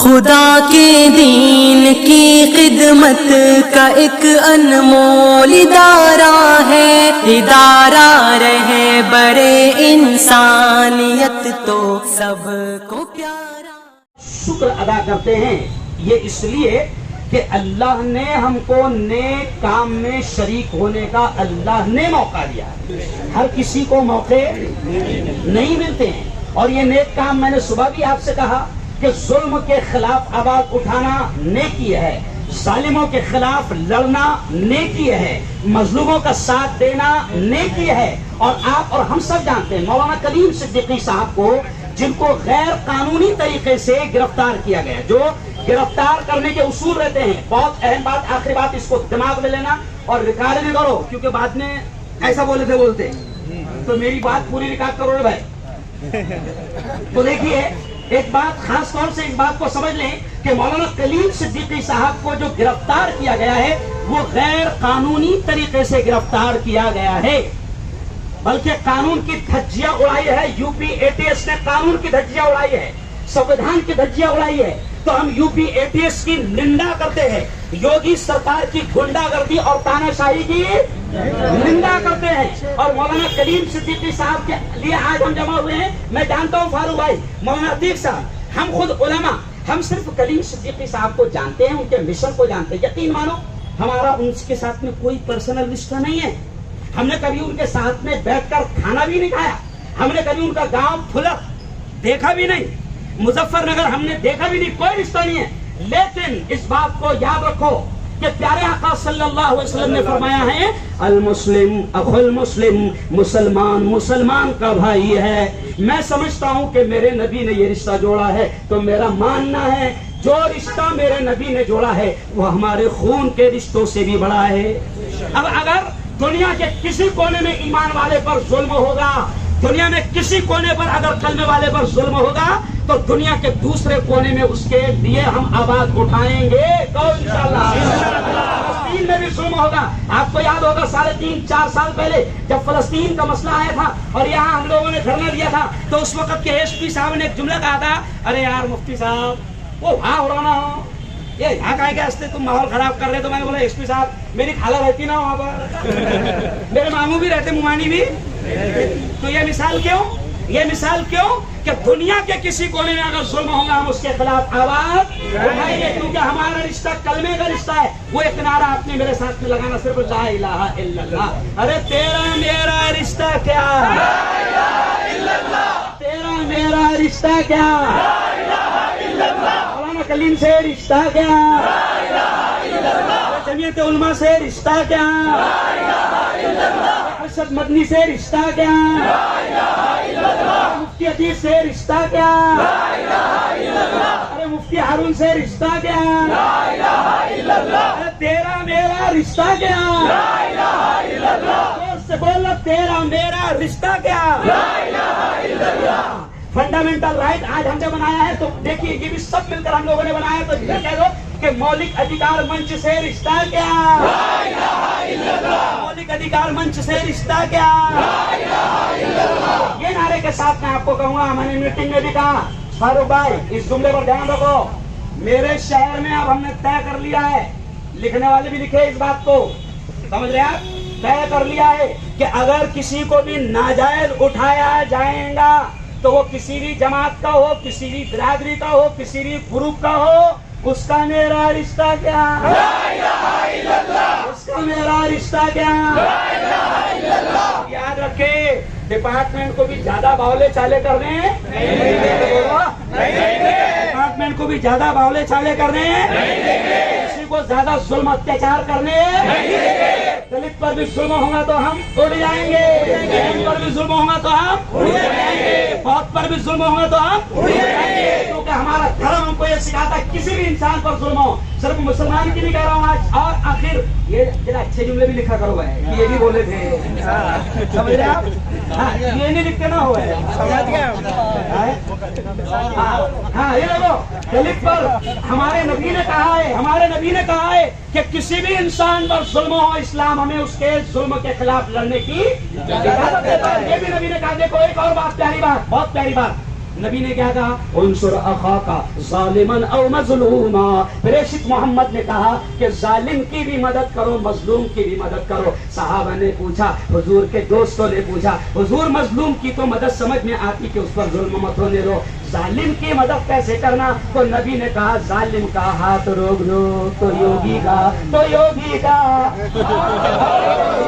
خدا کے دین کی خدمت کا ایک انمول ادارہ ہے، ادارہ رہے برے انسانیت تو سب کو پیارا۔ شکر ادا کرتے ہیں یہ اس لیے کہ اللہ نے ہم کو نیک کام میں شریک ہونے کا اللہ نے موقع دیا ہے۔ ہر کسی کو موقع نہیں ملتے ہیں، اور یہ نیک کام میں نے صبح بھی آپ سے کہا کہ ظلم کے خلاف آواز اٹھانا نیکی ہے، ظالموں کے خلاف لڑنا نیکی ہے، مظلوموں کا ساتھ دینا نیکی ہے۔ اور آپ اور ہم سب جانتے ہیں مولانا کلیم صدیقی صاحب کو، جن کو غیر قانونی طریقے سے گرفتار کیا گیا، جو گرفتار کرنے کے اصول رہتے ہیں۔ بہت اہم بات، آخری بات، اس کو دماغ میں لینا اور ریکارڈ بھی کرو، کیونکہ بعد میں ایسا بولتے تو میری بات پوری ریکارڈ کرو بھائی۔ تو دیکھیے ایک بات خاص طور سے اس بات کو سمجھ لیں کہ مولانا کلیم صدیقی صاحب کو جو گرفتار کیا گیا ہے وہ غیر قانونی طریقے سے گرفتار کیا گیا ہے، بلکہ قانون کی دھجیاں اڑائی ہے۔ U P A T S نے قانون کی دھجیاں اڑائی ہے، سنویدھان کی دھجیاں اڑائی ہے۔ تو ہم U P A T S کی نندا کرتے ہیں، یوگی سرکار کی گنڈا گردی اور تانا شاہی کی نندا کرتے ہیں۔ اور مولانا کلیم صدیقی صاحب کے لیے آج ہم جمع ہوئے ہیں۔ میں جانتا ہوں فاروق بھائی، مولانا عتیق صاحب، ہم خود علماء، ہم صرف کلیم صدیقی صاحب کو جانتے ہیں، ان کے مشن کو جانتے ہیں۔ یقین مانو ہمارا ان کے ساتھ میں کوئی پرسنل رشتہ نہیں ہے، ہم نے کبھی ان کے ساتھ میں بیٹھ کر کھانا بھی نہیں کھایا، ہم نے کبھی ان کا گاؤں پھلک دیکھا بھی نہیں، مظفر نگر ہم نے دیکھا بھی نہیں، کوئی رشتہ نہیں ہے۔ لیکن اس بات کو یاد رکھو کہ پیارے آقا صلی اللہ علیہ وسلم نے فرمایا ہے المسلم اخو المسلم، مسلمان مسلمان کا بھائی ہے۔ میں سمجھتا ہوں کہ میرے نبی نے یہ رشتہ جوڑا ہے، تو میرا ماننا ہے جو رشتہ میرے نبی نے جوڑا ہے وہ ہمارے خون کے رشتوں سے بھی بڑا ہے۔ اب اگر دنیا کے کسی کونے میں ایمان والے پر ظلم ہوگا، دنیا میں کسی کونے پر اگر کلمے والے پر ظلم ہوگا، تو دنیا کے دوسرے کونے میں اس کے لیے ہم آواز اٹھائیں گے تو انشاءاللہ۔ فلسطین میں بھی ظلم ہوگا۔ آپ کو یاد ہوگا 3.5-4 سال پہلے جب فلسطین کا مسئلہ آیا تھا اور یہاں ہم لوگوں نے دھرنا دیا تھا، تو اس وقت کے ایس پی صاحب نے ایک جملہ کہا تھا، ارے یار مفتی صاحب وہ وہاں اڑانا ہو، یہ یہاں کہیں گے تم ماحول خراب کر رہے۔ تو میں نے بولا ایس پی صاحب میری خالہ رہتی نا وہاں پر، میرے ماموں بھی رہتے، ممانی بھی، تو یہ مثال کیوں؟ یہ مثال کیوں کہ دنیا کے کسی کونے میں اگر ظلم ہوگا ہم اس کے خلاف آواز اٹھائیں گے، کیونکہ ہمارا رشتہ کلمے کا رشتہ ہے۔ وہ ایک نعرہ آپ نے میرے ساتھ میں لگانا، صرف لا الہ الا اللہ۔ ارے تیرا میرا رشتہ کیا، لا الہ الا اللہ، تیرا میرا رشتہ کیا، لا الہ الا اللہ، مولانا کلیم سے رشتہ کیا، لا الہ الا اللہ، جمعیت علماء سے رشتہ کیا، لا الہ الا اللہ، ارشد مدنی سے رشتہ کیا، لا الہ الا اللہ، مفتی عتیق سے رشتہ کیا، لا الہ الا اللہ، ارے مفتی ہارون سے رشتہ کیا، لا الہ الا اللہ، ارے تیرا میرا رشتہ کیا، لا الہ الا اللہ، زور سے بولنا تیرا میرا رشتہ کیا، لا الہ الا اللہ۔ فنڈامنٹل رائٹ آج ہم نے بنایا ہے، تو دیکھیے یہ بھی سب مل کر ہم لوگوں نے بنایا ہے، تو یہ کہہ دو کہ مولک ادھیکار منچ سے رشتہ کیا، لا الہ الا اللہ، مولک ادھیکار منچ سے رشتہ کیا، لا الہ الا اللہ۔ یہ نعرے کے ساتھ میں آپ کو کہوں گا، میں نے میٹنگ میں بھی کہا، فاروق بھائی اس جملے پر دھیان رکھو، میرے شہر میں اب ہم نے طے کر لیا ہے، لکھنے والے بھی لکھے اس بات کو، سمجھ رہے آپ، طے کر لیا ہے کہ اگر کسی کو بھی ناجائز اٹھایا جائے گا تو وہ کسی بھی جماعت کا ہو، کسی بھی برادری کا ہو، کسی بھی گروپ کا ہو، اس کا میرا رشتہ کیا، لا الہ الا اللہ، اس کا میرا رشتہ کیا، لا الہ الا اللہ۔ یاد رکھے ڈپارٹمنٹ کو بھی زیادہ باولے چالے کرنے ہیں، ڈپارٹمنٹ کو بھی زیادہ باولے چالے کرنے ہیں، کسی کو زیادہ ظلم اتیاچار کرنے ہیں۔ دلت پر بھی ظلم ہوگا تو ہم اڑ جائیں گے، ہندو پر بھی ظلم ہوگا تو ہم اڑ جائیں گے، بودھ پر بھی ظلم ہوگا تو ہم اڑ جائیں گے، کیونکہ ہمارا دھرم ہم کو یہ سکھاتا ہے کسی بھی انسان پر ظلم ہو، صرف مسلمان کی نہیں کہہ رہا ہوں آج۔ اور آخر یہ ذرا اچھے جملے بھی لکھا کرو ہے، یہ بھی بولے تھے، سمجھ رہے آپ، یہ نہیں لکھتے نہ ہوا ہے، ہاں یہ دیکھو دلت پر ہمارے نبی نے کہا ہے، ہمارے نبی نے کہا ہے کہ کسی بھی انسان پر ظلم ہو، اسلام ہمیں اس کے ظلم کے خلاف لڑنے کی اجازت دیتا ہے، یہ بھی نبی نے کہا۔ دیکھو ایک اور بات، پیاری بات، بہت پیاری بات، نبی نے کیا کہا انصر اخاک ظالما او مظلوما. پریشت محمد نے کہا کہ ظالم کی بھی مدد کرو مظلوم کی بھی مدد کرو. صحابہ نے پوچھا, حضور کے دوستوں نے پوچھا, حضور مظلوم کی تو مدد سمجھ میں آتی کہ اس پر ظلم مت ہونے دو, ظالم کی مدد کیسے کرنا؟ تو نبی نے کہا ظالم کا ہاتھ روک دو تو یوگی کا, تو یوگی کا,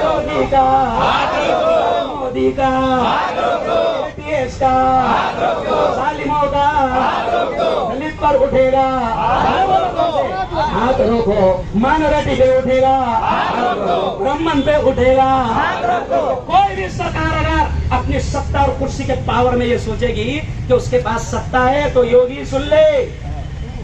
یوگی کا, مودی کا, ATS کا, ظالموں کا دلت پر اٹھے گا ہاتھ روکو, مانوریٹی پہ اٹھے گا, برہمن پہ اٹھے گا. کوئی بھی سرکار اگر اپنی ستہ اور کرسی کے پاور میں یہ سوچے گی کہ اس کے پاس ستہ ہے تو یوگی سن لے,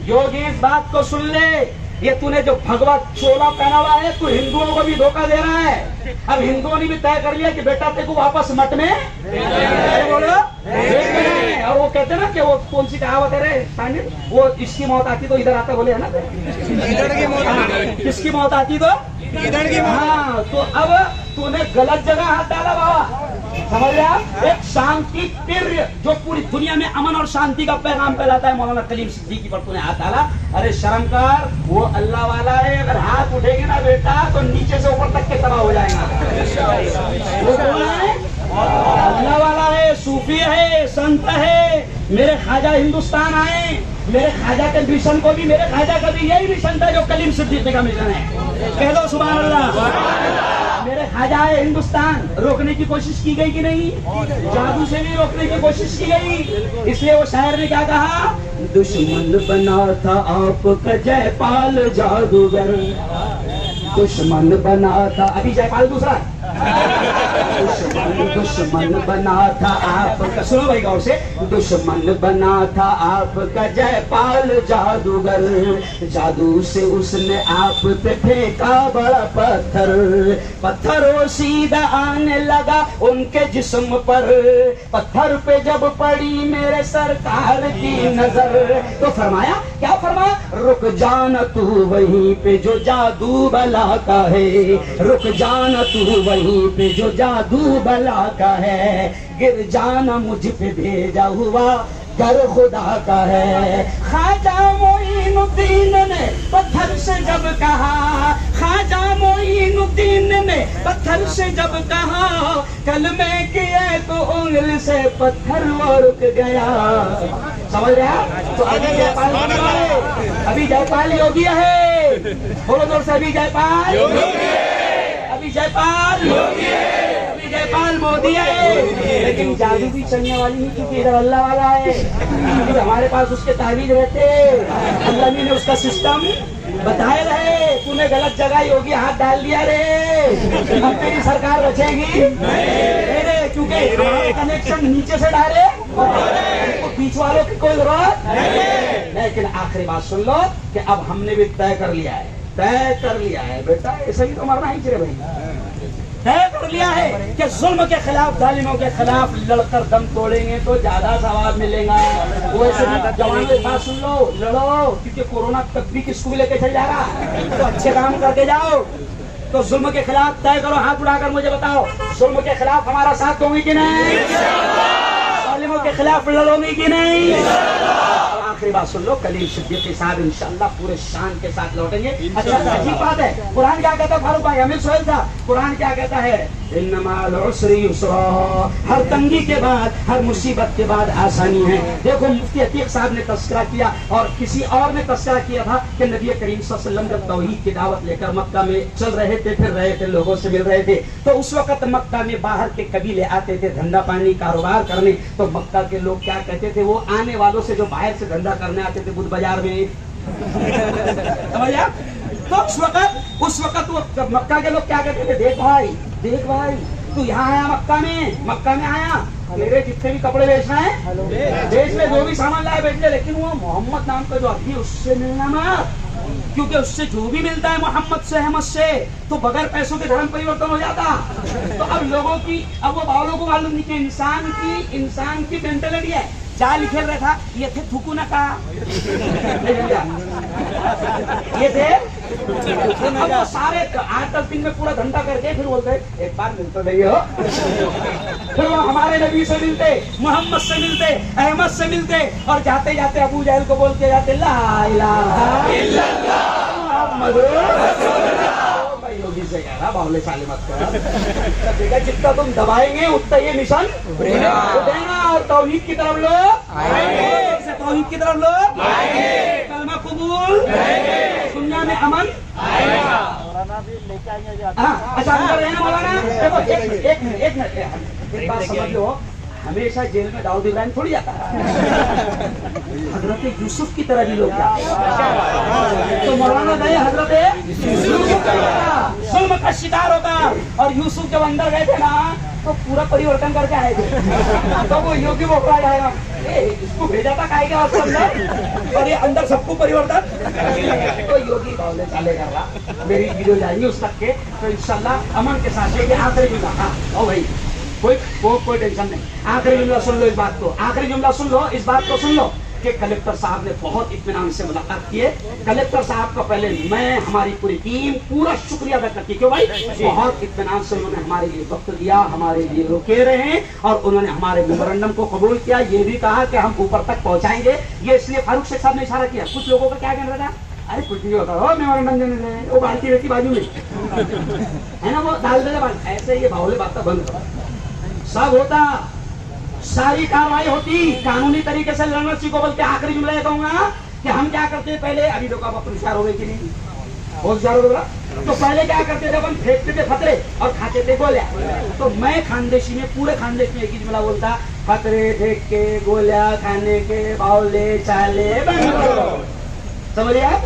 یوگی اس بات کو سن لے, یہ تو نے جو بھگوا چولا پہنا ہوا ہے تو ہندوؤں کو بھی دھوکہ دے رہا ہے. اب ہندوؤں نے بھی طے کر لیا کہ بیٹا تیرے کو واپس مٹ میں اور وہ کہتے ہیں نا کہ وہ کون سی کہاوت ہے رے, وہ اس کی موت آتی تو ادھر آتا بولے ہے نا, کس کی موت آتی تو ادھر کی. ہاں تو اب تو نے غلط جگہ ہاتھ ڈالا بابا, سمجھ رہے آپ؟ ایک شانتی پیر جو پوری دنیا میں امن اور شانتی کا پیغام پھیلاتا ہے, مولانا کلیم صدیقی پر تو نے ہاتھ ڈالا. ارے شرم کر, وہ اللہ والا ہے, اگر ہاتھ اٹھے گی نا بیٹا تو نیچے سے اوپر تک کے تباہ ہو جائے گا. وہ کون ہے؟ اللہ والا ہے, صوفی ہے, سنت ہے. میرے خواجہ ہندوستان آئے, میرے خواجہ کے مشن کو بھی, میرے خواجہ کا بھی یہی مشن تھا جو کلیم صدیقی کا مشن ہے. کہہ دو سبحان اللہ. میرے خواجہ آئے ہندوستان, روکنے کی کوشش کی گئی کہ نہیں؟ جادو سے بھی روکنے کی کوشش کی گئی. اس لیے وہ شاعر نے کیا کہا, دشمن بنا تھا آپ کا جے پال جادوگر, دشمن بنا تھا, ابھی جے پال دوسرا, دشمن بنا تھا آپ کا, سنو بھائی غور سے, دشمن بنا تھا آپ کا جے پال جادوگر, جادو سے اس نے آپ پہ پھینکا بڑا پتھر, پتھر وہ سیدھا آنے لگا ان کے جسم پر, پتھر پہ جب پڑی میرے سرکار کی نظر تو فرمایا, کیا فرمایا, رک جانا تو وہیں پہ جو جادو بلا کا ہے, رک جانا تو وہیں پہ جو جادو بلا کا ہے, گر جانا مجھ پہ بھیجا ہوا گھر خدا کا ہے. خواجہ معین الدین نے پتھر سے جب کہا, خواجہ معین الدین نے پتھر سے جب کہا, کلمے کیے تو انگل سے پتھر وہ رک گیا. سمجھ رہے تو ابھی جے پال, ابھی جے پال یوگی ہے, بولو زور سے, ابھی جے پال, ابھی جے پال, ابھی جے پال مودی ہے. لیکن جادو بھی چلنے والی نہیں, کیونکہ ادھر اللہ والا ہے, کیونکہ ہمارے پاس اس کے تعویذ رہتے, اللہ نے اس کا سسٹم بتائے رہے. تو نے غلط جگہ یوگی ہاتھ ڈال دیا رے, اب تیری سرکار بچے گی نہیں, کیونکہ ہمارا کنیکشن نیچے سے ڈالے, بیچ والوں کی کوئی ضرورت نہیں. لیکن آخری بات سن لو کہ اب ہم نے بھی طے کر لیا ہے, طے کر لیا ہے بیٹا, ایسا ہی تو مرنا ہی چاہیے بھائی, طے کر لیا ہے کہ ظلم کے خلاف, ظالموں کے خلاف لڑ کر دم توڑیں گے تو زیادہ ثواب ملے گا. ویسے جوانوں کی بات سن لو, لڑو, کیونکہ کورونا تک بھی کس کو بھی لے کے چل جا رہا, تو اچھے کام کر کے جاؤ. تو ظلم کے خلاف طے کرو, ہاتھ اٹھا کر مجھے بتاؤ, ظلم کے خلاف ہمارا ساتھ دو گی کہ نہیں, ظالموں کے خلاف لڑو گی کہ نہیں. آخری بات سن لو, کلیم صدیقی صاحب انشاءاللہ پورے شان کے ساتھ لوٹیں گے. اچھا عجیب بات ہے, قرآن کیا کہتا ہے فاروق بھائی, امیر سہیل صاحب, قرآن کیا کہتا ہے, انما العسر یسرا, ہر تنگی کے بعد, ہر مصیبت کے بعد آسانی ہے. دیکھو مفتی عتیق صاحب نے تذکرہ کیا اور کسی اور نے تذکرہ کیا تھا کہ نبی کریم صلی اللہ علیہ وسلم جب توحید کی دعوت لے کر مکہ میں چل رہے تھے, پھر رہے تھے, لوگوں سے مل رہے تھے, تو اس وقت مکہ میں باہر کے قبیلے آتے تھے دھندا پانی کاروبار کرنے. تو مکہ کے لوگ کیا کہتے تھے, وہ آنے والوں سے جو باہر سے دھندا کرنے آتے تھے بدھ بازار میں, سمجھا, تو اس وقت وہ مکہ کے لوگ کیا کہتے تھے, دیکھ بھائی, دیکھ بھائی, تو یہاں آیا مکہ میں آیا, میرے جتنے بھی کپڑے بیچنا ہے بیچ لے, جو بھی سامان لائے بیچ لے, لیکن وہ محمد نام کا جو ابھی اس سے ملنا مت, کیونکہ اس سے جو بھی ملتا ہے محمد سے, احمد سے, تو بغیر پیسوں کے دھرم پریورتن ہو جاتا. تو اب لوگوں کی, اب وہ باولوں کو معلوم نہیں کہ انسان کی مینٹلٹی ہے. جال کھیل رہا تھا, یہ تھے تھوکو نہ کہا, یہ تھے اب وہ سارے 8-10 دن میں پورا دھندا کر کے پھر بولتے ایک بار ملتے رہیے ہو, پھر وہ ہمارے نبی سے ملتے، محمد سے ملتے، احمد سے ملتے، اور جاتے جاتے ابو جہل کو بول کے جاتے لا الہ الا اللہ محمد رسول اللہ۔ بھائی یوگی سے کہہ رہا باولے چالے مت کر، دیکھا جتنا تم دبائیں گے اتنا یہ مشن اٹھے گا، اور توحید کی طرف لوگ آئیں گے، توحید کی طرف لوگ آئیں گے، کلمہ قبول کریں گے، دنیا میں امن آئے گا۔ اچھا مولانا دیکھو ایک بات سمجھ لو، ہمیشہ جیل میں داؤد ابراہیم تھوڑی جاتا ہے، حضرت یوسف کی طرح بھی لوگ جاتے ہیں، تو مولانا گئے حضرت یوسف ظلم کا شکار ہوتا، اور یوسف جب اندر گئے تھے نا تو پورا پریورتن کر کے آئے تھے، تو وہ یوگی وہ کہا جائے گا اس کو بھیجا تھا کھائے گا اندر، اور یہ اندر سب کو پریورتن، تو یوگی باولے چالے کر رہا، میری ویڈیو جائے گی اس تک کے، تو انشاءاللہ امن کے ساتھ لے کے آخری جملہ، ہاں او بھائی کوئی ٹینشن نہیں، آخری جملہ سن لو، اس بات کو آخری جملہ سن لو، اس بات کو سن لو کہ کلکٹر صاحب نے بہت اطمینان سے ملاقات کی ہے، کلکٹر صاحب کا پہلے میں ہماری پوری ٹیم پورا شکریہ ادا کرتی ہے، کیوں بھائی بہت اطمینان سے انہوں نے ہمارے لیے وقت دیا، ہمارے لیے رکے رہے، اور انہوں نے ہمارے میمورنڈم کو قبول کیا، یہ بھی کہا کہ ہم اوپر تک پہنچائیں گے، یہ اس لیے فاروق شیخ صاحب نے اشارہ کیا، کچھ لوگوں کا کیا کہنا تھا، ارے کچھ نہیں ہوتا ہو میمورنڈم دینے میں، وہ بالٹی رہتی بازو میں ہے نا، وہ ڈال دے ایسے، یہ باولے بات بند کرو، سب ہوتا، ساری کاروائی ہوتی قانونی طریقے سے، لڑنا سیکھو، بلکہ آخری جملہ یہ کہوں گا کہ ہم کیا کرتے ہیں پہلے، ابھی لوگ آپ ہوشیار ہو گئے کہ نہیں، بہت ہوشیار ہو گیا، تو پہلے کیا کرتے تھے، اپن پھینکتے تھے فترے اور کھاتے تھے گولیا، تو میں خاندیشی میں پورے خاندیش میں ایک ہی جملہ بولتا، فترے پھینک کے گولیا کھانے کے باولے چالے بند کرو، سمجھے آپ،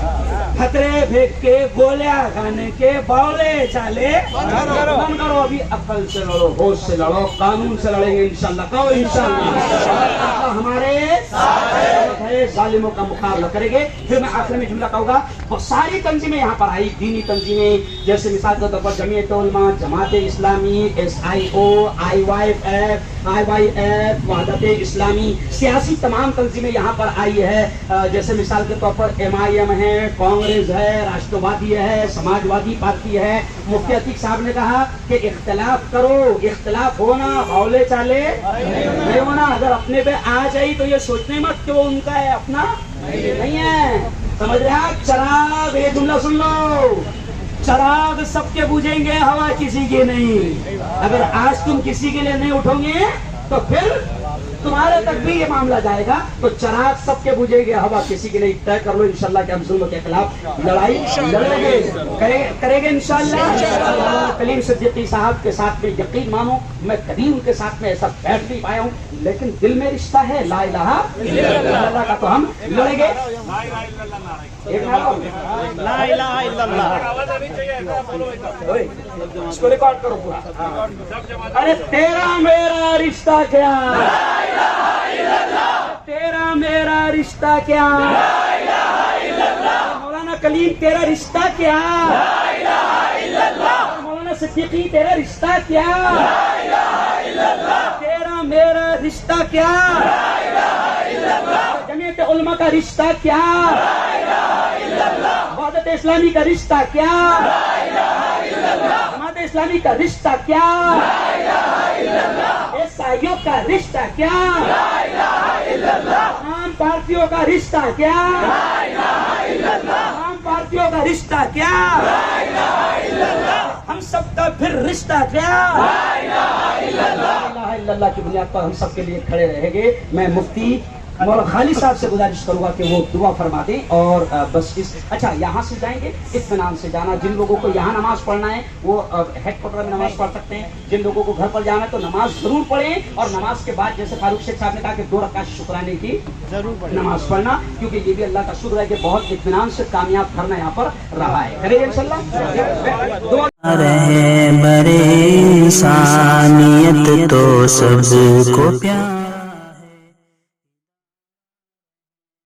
خطرے پھینک کے گولیاں کھانے کے باولے چالے بند کرو، ابھی عقل سے لڑو، ہوش سے لڑو، قانون سے لڑیں گے انشاءاللہ، کہو انشاءاللہ ہمارے ساتھ ہے، ظالموں کا مقابلہ کریں گے۔ پھر میں آخر میں جملہ کہوں گا، وہ ساری تنظیمیں یہاں پر آئی، دینی تنظیمیں، جیسے مثال کے طور پر جمعیت علماء، جماعت اسلامی، SIO، IYF، وحدت اسلامی، سیاسی تمام تنظیمیں یہاں پر آئی ہے، جیسے مثال کے طور پر MIM ہے، کانگریس ہے، راشٹروادی ہے، سماجوادی پارٹی ہے۔ مفتی عتیق صاحب نے کہا کہ اختلاف کرو، اختلاف ہونا، باولے چالے نہیں ہونا، اگر اپنے پہ آ جائی تو یہ سوچنے مت کہ وہ ان کا ہے، اپنا نہیں ہے، سمجھ رہے ہیں؟ چراغ، یہ جملہ سن لو، چراغ سب کے بجھیں گے، ہوا کسی کی نہیں، اگر آج تم کسی کے لیے نہیں اٹھو گے تو پھر تمہارے تک بھی یہ معاملہ جائے گا، تو چراغ سب کے بجھیں گے، ہوا کسی کے نہیں، طے کر لو انشاءاللہ کہ ہم ظلم کے خلاف لڑائی لڑیں گے، کریں گے انشاءاللہ۔ کلیم صدیقی صاحب کے ساتھ میں یقین مانو، میں کبھی ان کے ساتھ میں ایسا بیٹھ نہیں پایا ہوں، لیکن دل میں رشتہ ہے لا الہ الا اللہ کا، تو ہم لڑیں گے، لا الہ الا اللہ، اس کو ریکارڈ کرو پورا۔ ارے تیرا میرا رشتہ کیا، تیرا میرا رشتہ کیا، مولانا کلیم تیرا رشتہ کیا، مولانا صدیقی تیرا رشتہ کیا، تیرا میرا رشتہ کیا، جمعیت علماء کا رشتہ کیا، وحدت اسلامی کا رشتہ کیا، جماعت اسلامی کا رشتہ کیا، SIO کا رشتہ کیا، عام پارٹیوں کا رشتہ کیا، عام پارٹیوں کا رشتہ کیا، ہم سب کا پھر رشتہ کیا، لا الہ الا اللہ کی بنیاد پر ہم سب کے لیے کھڑے رہیں گے۔ میں مفتی مولانا خالد صاحب سے گزارش کروں گا کہ وہ دعا فرما دیں، اور بس اس اچھا یہاں سے جائیں گے اطمینان سے جانا، جن لوگوں کو یہاں نماز پڑھنا ہے وہ ہیڈ کوارٹر میں نماز پڑھ سکتے ہیں، جن لوگوں کو گھر پر جانا ہے تو نماز ضرور پڑھیں، اور نماز کے بعد جیسے فاروق شیخ صاحب نے کہا کہ 2 رکعت شکرانے کی نماز پڑھنا، کیونکہ یہ بھی اللہ کا شکر ہے کہ بہت اطمینان سے کامیاب کرنا یہاں پر رہا ہے، کریں گے انشاءاللہ۔ رہے برے انسانیت تو سب کو پیار